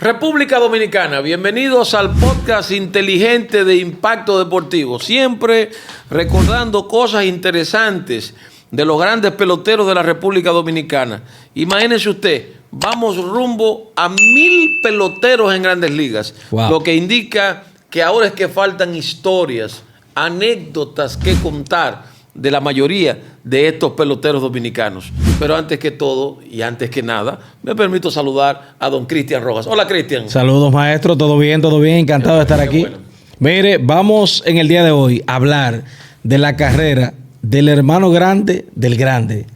República Dominicana, bienvenidos al podcast inteligente de Impacto Deportivo. Siempre recordando cosas interesantes de los grandes peloteros de la República Dominicana. Imagínense usted, vamos rumbo a 1000 peloteros en Grandes Ligas. Wow. Lo que indica que ahora es que faltan historias, anécdotas que contar de la mayoría de estos peloteros dominicanos. Pero antes que todo y antes que nada, me permito saludar a don Cristian Rojas. Hola, Cristian. Saludos, maestro. ¿Todo bien? ¿Todo bien? Encantado de estar aquí. Bueno. Mire, vamos en el día de hoy a hablar de la carrera del hermano grande del grande,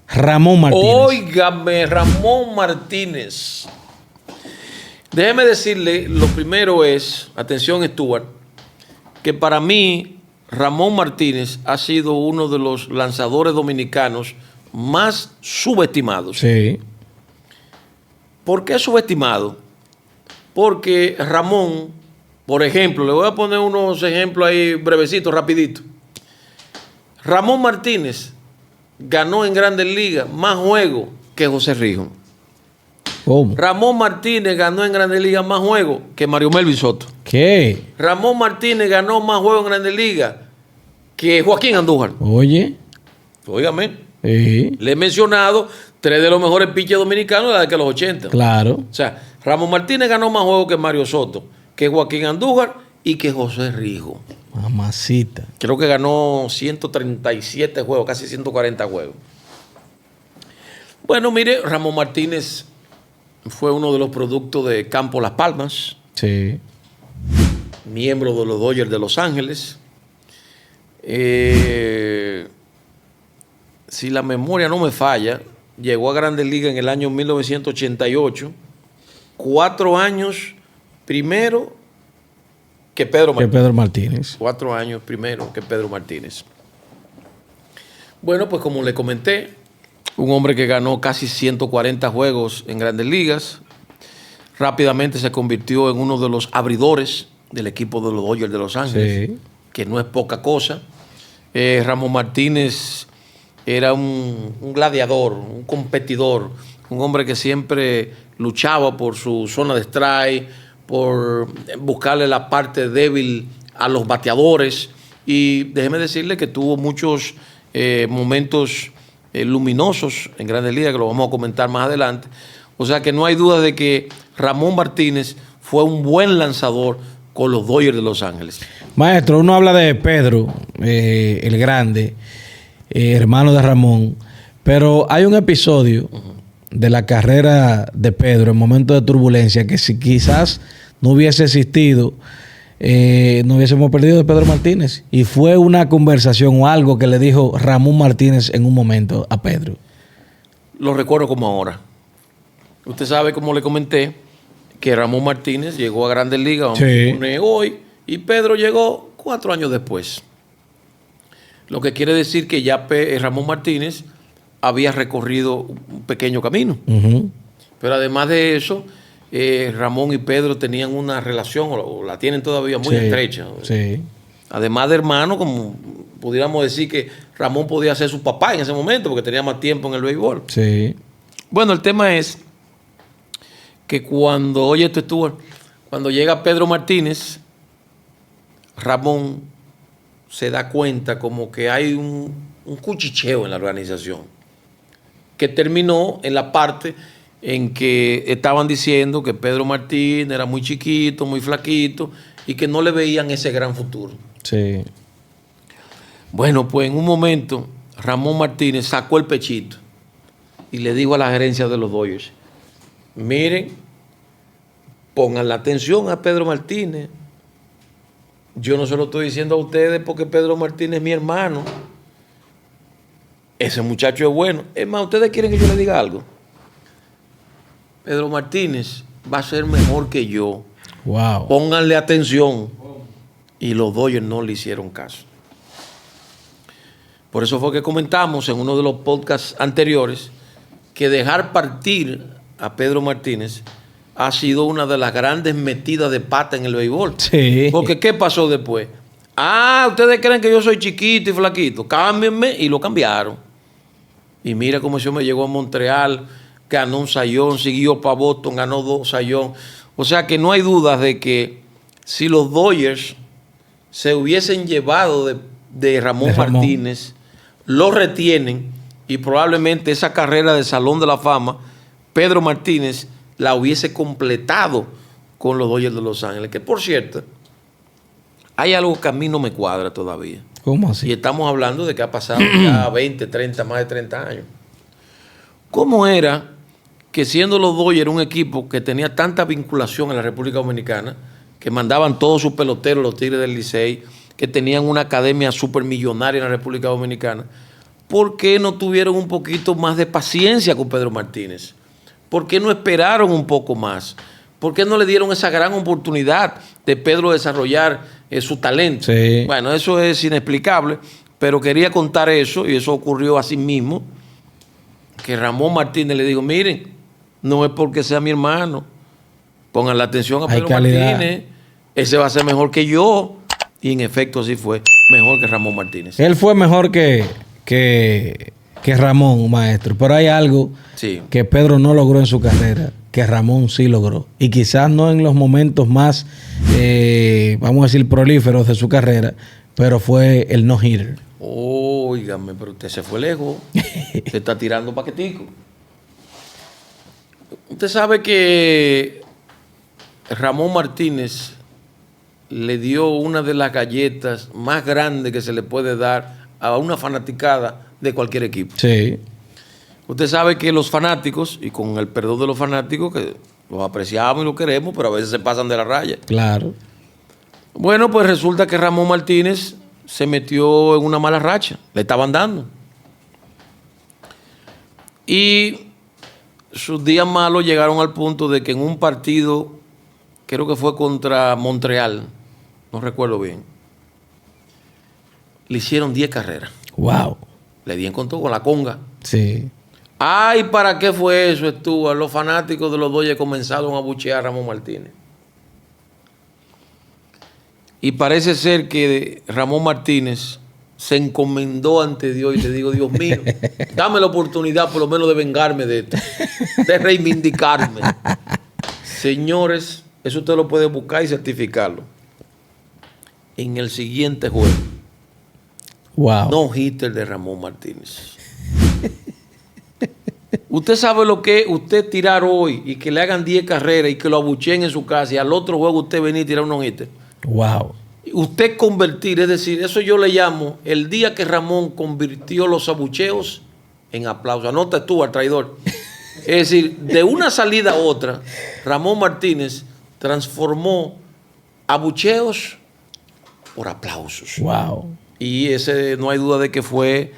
Ramón Martínez. Óigame, Ramón Martínez. Déjeme decirle, lo primero es, atención Stuart, que para mí Ramón Martínez ha sido uno de los lanzadores dominicanos más subestimados. Sí. ¿Por qué subestimado? Porque Ramón, por ejemplo, le voy a poner unos ejemplos ahí brevecitos, rapidito. Ramón Martínez ganó en Grandes Ligas más juegos que José Rijo. ¿Cómo? Ramón Martínez ganó en Grandes Ligas más juegos que Mario Melvin Soto. ¿Qué? Ramón Martínez ganó más juegos en Grandes Ligas que Joaquín Andújar. Oye. Óigame, Sí. le he mencionado 3 de los mejores pitchers dominicanos de la década de los 80. Claro. O sea, Ramón Martínez ganó más juegos que Mario Soto, que Joaquín Andújar y que José Rijo. Mamacita. Creo que ganó 137 juegos, casi 140 juegos. Bueno, mire, Ramón Martínez fue uno de los productos de Campo Las Palmas, Sí. miembro de los Dodgers de Los Ángeles. Si la memoria no me falla, llegó a Grandes Ligas en el año 1988, 4 años primero que Pedro Que Martínez. Pedro Martínez. 4 años primero que Pedro Martínez. Bueno, pues como le comenté, un hombre que ganó casi 140 juegos en Grandes Ligas, rápidamente se convirtió en uno de los abridores del equipo de los Dodgers de Los Ángeles, Sí. que no es poca cosa. Ramón Martínez era un gladiador, un competidor, un hombre que siempre luchaba por su zona de strike, por buscarle la parte débil a los bateadores. Y déjeme decirle que tuvo muchos momentos luminosos en Grandes Ligas, que lo vamos a comentar más adelante. O sea que no hay duda de que Ramón Martínez fue un buen lanzador con los Dodgers de Los Ángeles. Maestro, uno habla de Pedro, el grande, hermano de Ramón, pero hay un episodio de la carrera de Pedro en momentos de turbulencia que si quizás no hubiese existido, no hubiésemos perdido de Pedro Martínez. Y fue una conversación o algo que le dijo Ramón Martínez en un momento a Pedro. Lo recuerdo como ahora. Usted sabe, como le comenté, que Ramón Martínez llegó a Grandes Ligas, vamos Sí. a poner hoy, y Pedro llegó 4 años después. Lo que quiere decir que ya Ramón Martínez había recorrido un pequeño camino. Ujú. Pero además de eso, Ramón y Pedro tenían una relación, o la tienen todavía muy Sí. estrecha. Sí. Además de hermano, como pudiéramos decir que Ramón podía ser su papá en ese momento, porque tenía más tiempo en el béisbol. Sí. Bueno, el tema es que cuando, oye esto estuvo, cuando llega Pedro Martínez, Ramón se da cuenta como que hay un cuchicheo en la organización, que terminó en la parte en que estaban diciendo que Pedro Martínez era muy chiquito, muy flaquito, y que no le veían ese gran futuro. Sí. Bueno, pues en un momento Ramón Martínez sacó el pechito y le dijo a la gerencia de los Dodgers: miren, pongan la atención a Pedro Martínez. Yo no se lo estoy diciendo a ustedes porque Pedro Martínez es mi hermano. Ese muchacho es bueno. Es más, ¿ustedes quieren que yo les diga algo? Pedro Martínez va a ser mejor que yo. Wow. Pónganle atención. Y los Dodgers no le hicieron caso. Por eso fue que comentamos en uno de los podcasts anteriores que dejar partir a Pedro Martínez ha sido una de las grandes metidas de pata en el béisbol. Sí. Porque ¿qué pasó después? Ah, ustedes creen que yo soy chiquito y flaquito. Cámbienme, y lo cambiaron. Y mira cómo ese hombre llegó a Montreal ganó un sayón, siguió para Boston, ganó 2 sayón. O sea que no hay dudas de que si los Dodgers se hubiesen llevado de Ramón Martínez, lo retienen y probablemente esa carrera de Salón de la Fama, Pedro Martínez la hubiese completado con los Dodgers de Los Ángeles. Que por cierto, hay algo que a mí no me cuadra todavía. ¿Cómo así? Y estamos hablando de que ha pasado ya 20, 30, más de 30 años. ¿Cómo era que siendo los Dodgers un equipo que tenía tanta vinculación en la República Dominicana, que mandaban todos sus peloteros, los Tigres del Licey, que tenían una academia supermillonaria en la República Dominicana, ¿por qué no tuvieron un poquito más de paciencia con Pedro Martínez? ¿Por qué no esperaron un poco más? ¿Por qué no le dieron esa gran oportunidad de Pedro desarrollar su talento? Sí. Bueno, eso es inexplicable, pero quería contar eso, y eso ocurrió así mismo, que Ramón Martínez le dijo, miren, no es porque sea mi hermano, pongan la atención a Pedro Martínez, ese va a ser mejor que yo, y en efecto así fue, mejor que Ramón Martínez. Él fue mejor que Ramón, maestro, pero hay algo que Pedro no logró en su carrera, que Ramón sí logró, y quizás no en los momentos más, vamos a decir, prolíferos de su carrera, pero fue el no-hitter. Óigame, pero usted se fue lejos, se está tirando paquetico. Usted sabe que Ramón Martínez le dio una de las galletas más grandes que se le puede dar a una fanaticada de cualquier equipo. Sí. Usted sabe que los fanáticos, y con el perdón de los fanáticos, que los apreciamos y los queremos, pero a veces se pasan de la raya. Claro. Bueno, pues resulta que Ramón Martínez se metió en una mala racha. Le estaban dando. Y sus días malos llegaron al punto de que en un partido, creo que fue contra Montreal, no recuerdo bien, le hicieron 10 carreras. Wow. Le dieron con todo, con la conga. Sí. Ay, ¿para qué fue eso, Stuart? Los fanáticos de los Dodgers comenzaron a buchear a Ramón Martínez. Y parece ser que Ramón Martínez se encomendó ante Dios y le dijo, Dios mío, dame la oportunidad por lo menos de vengarme de esto, de reivindicarme. Señores, eso usted lo puede buscar y certificarlo. En el siguiente juego, wow, no hitter de Ramón Martínez. Usted sabe lo que es usted tirar hoy y que le hagan 10 carreras y que lo abucheen en su casa y al otro juego usted venir y tirar un no-hitter. Wow. Usted convertir, es decir, eso yo le llamo el día que Ramón convirtió los abucheos en aplausos. Anota tú al traidor. Es decir, de una salida a otra, Ramón Martínez transformó abucheos por aplausos. Wow. Y ese no hay duda de que fue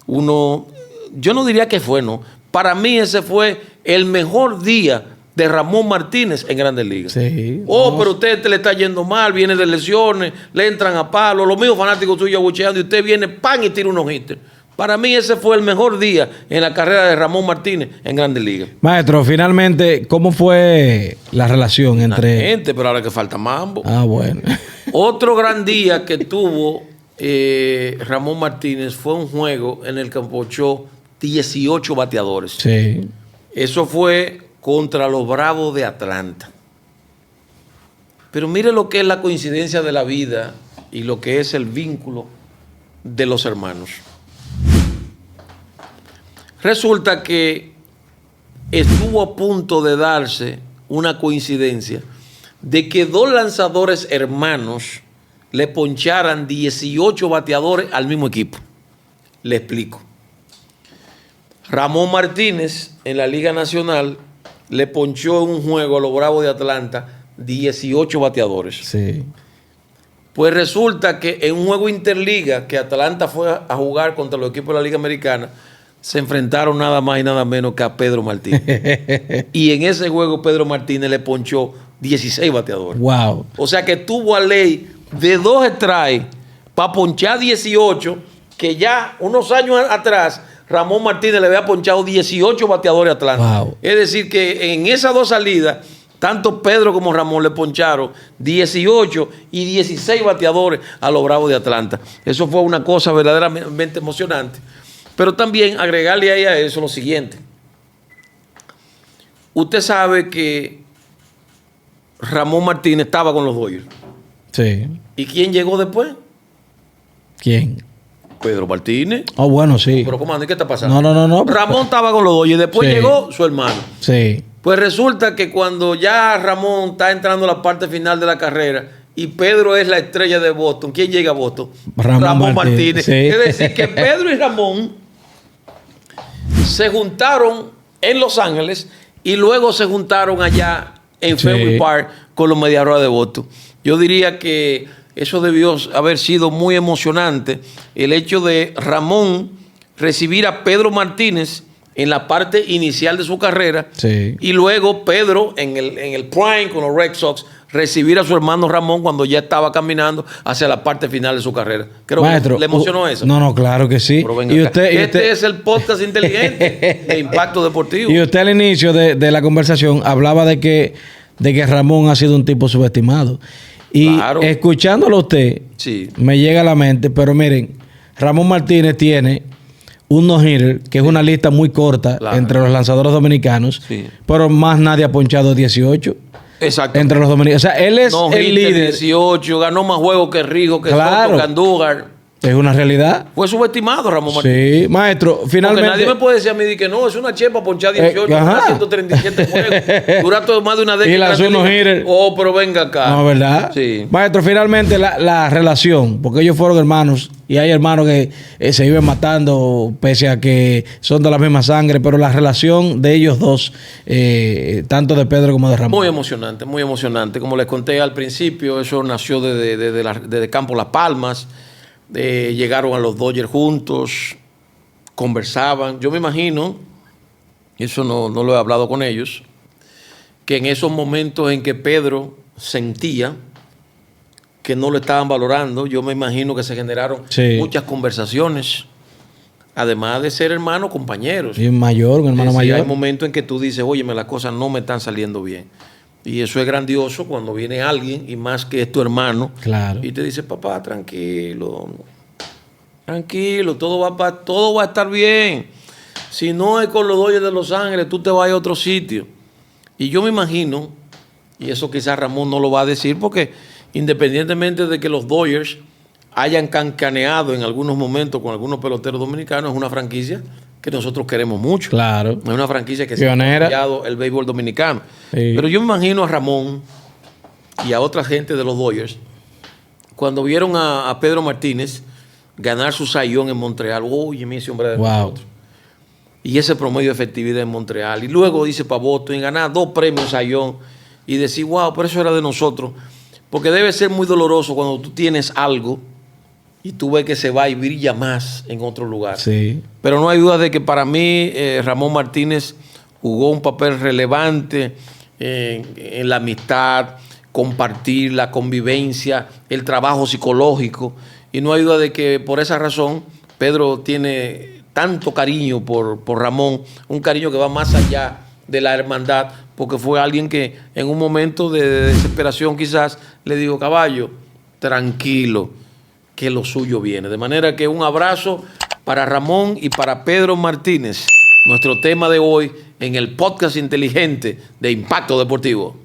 uno, yo no diría que fue, no. Para mí ese fue el mejor día de Ramón Martínez en Grandes Ligas. Sí. Pero usted le está yendo mal, viene de lesiones, le entran a palo, los mismos fanáticos suyos abucheando y usted viene, pan, y tira unos hitters. Para mí ese fue el mejor día en la carrera de Ramón Martínez en Grandes Ligas. Maestro, finalmente, ¿cómo fue la relación entre...? Gente, pero ahora que falta mambo. Ah, bueno. Otro gran día que tuvo Ramón Martínez fue un juego en el que ponchó 18 bateadores. Sí. Eso fue contra los Bravos de Atlanta. Pero mire lo que es la coincidencia de la vida y lo que es el vínculo de los hermanos. Resulta que estuvo a punto de darse una coincidencia de que 2 lanzadores hermanos le poncharan 18 bateadores al mismo equipo. Le explico. Ramón Martínez en la Liga Nacional le ponchó en un juego a los Bravos de Atlanta 18 bateadores. Sí. Pues resulta que en un juego interliga que Atlanta fue a jugar contra los equipos de la Liga Americana, se enfrentaron nada más y nada menos que a Pedro Martínez. Y en ese juego Pedro Martínez le ponchó 16 bateadores. Wow. O sea que tuvo a ley de 2 strikes para ponchar 18, que ya unos años atrás Ramón Martínez le había ponchado 18 bateadores a Atlanta. Wow. Es decir que en esas 2 salidas, tanto Pedro como Ramón le poncharon 18 y 16 bateadores a los Bravos de Atlanta. Eso fue una cosa verdaderamente emocionante. Pero también agregarle ahí a eso lo siguiente. usted sabe que Ramón Martínez estaba con los Dodgers. Sí. ¿Y quién llegó después? ¿Quién? Pedro Martínez. Oh, bueno, sí. Pero, comandante, ¿qué está pasando? No. Ramón estaba con los Dodgers. Después Sí. llegó su hermano. Sí. Pues resulta que cuando ya Ramón está entrando a la parte final de la carrera y Pedro es la estrella de Boston, ¿quién llega a Boston? Ramón Martínez. Sí. Es decir, que Pedro y Ramón se juntaron en Los Ángeles y luego se juntaron allá en Sí. Fenway Park con los Mediarrojas de Boston. Yo diría que eso debió haber sido muy emocionante, el hecho de Ramón recibir a Pedro Martínez en la parte inicial de su carrera, Sí. y luego Pedro en el prime con los Red Sox recibir a su hermano Ramón cuando ya estaba caminando hacia la parte final de su carrera. Creo Maestro, que le emocionó eso. No, claro que sí. Pero venga Y acá. usted, Este es el podcast inteligente de Impacto Deportivo. y usted al inicio de la conversación hablaba de que Ramón ha sido un tipo subestimado. Y Claro. escuchándolo a usted, Sí. me llega a la mente, pero miren, Ramón Martínez tiene un no-hitter, que es una lista muy corta Claro. entre los lanzadores dominicanos, Sí. pero más nadie ha ponchado 18 Exacto. entre los dominicanos. O sea, él es No, el hitter, líder. 18, ganó más juegos que Rijo, que Claro. Soto, que Andújar. Es una realidad. Fue subestimado Ramón Martínez. Sí, maestro, Porque finalmente. nadie me puede decir a mí que no, es una chepa ponchar 18, ajá. dura 137 juegos, dura todo más de una década. Y lanzó unos hitters. Oh, pero venga acá. No, ¿verdad? Sí. Maestro, finalmente la relación, porque ellos fueron hermanos y hay hermanos que se viven matando pese a que son de la misma sangre, pero la relación de ellos dos, tanto de Pedro como de Ramón. Muy emocionante, muy emocionante. Como les conté al principio, eso nació desde Campo Las Palmas. Llegaron a los Dodgers juntos, conversaban. Yo me imagino, y eso no lo he hablado con ellos, que en esos momentos en que Pedro sentía que no lo estaban valorando, yo me imagino que se generaron Sí. muchas conversaciones, además de ser hermanos, compañeros. Y un mayor, un hermano Sí, mayor. hay momentos en que tú dices, oye, las cosas no me están saliendo bien. Y eso es grandioso cuando viene alguien, y más que es tu hermano, Claro. y te dice, papá, tranquilo, todo va a estar bien. Si no es con los Dodgers de Los Ángeles, tú te vas a otro sitio. Y yo me imagino, y eso quizás Ramón no lo va a decir, porque independientemente de que los Dodgers hayan cancaneado en algunos momentos con algunos peloteros dominicanos, es una franquicia que nosotros queremos mucho. Claro. Es una franquicia que se ha Pionera. apoyado el béisbol dominicano. Sí. Pero yo me imagino a Ramón y a otra gente de los Dodgers, cuando vieron a Pedro Martínez ganar su sayón en Montreal, oye, mi ese hombre de Wow. nosotros. Y ese promedio de efectividad en Montreal. Y luego dice para Boston y ganar 2 premios sayón y decir, wow, pero eso era de nosotros. Porque debe ser muy doloroso cuando tú tienes algo y tú ves que se va y brilla más en otro lugar. Sí. Pero no hay duda de que para mí Ramón Martínez jugó un papel relevante en la amistad, compartir, la convivencia, el trabajo psicológico. Y no hay duda de que por esa razón Pedro tiene tanto cariño por Ramón, un cariño que va más allá de la hermandad, porque fue alguien que en un momento de desesperación quizás le dijo, caballo, tranquilo, que lo suyo viene. De manera que un abrazo para Ramón y para Pedro Martínez, nuestro tema de hoy en el podcast inteligente de Impacto Deportivo.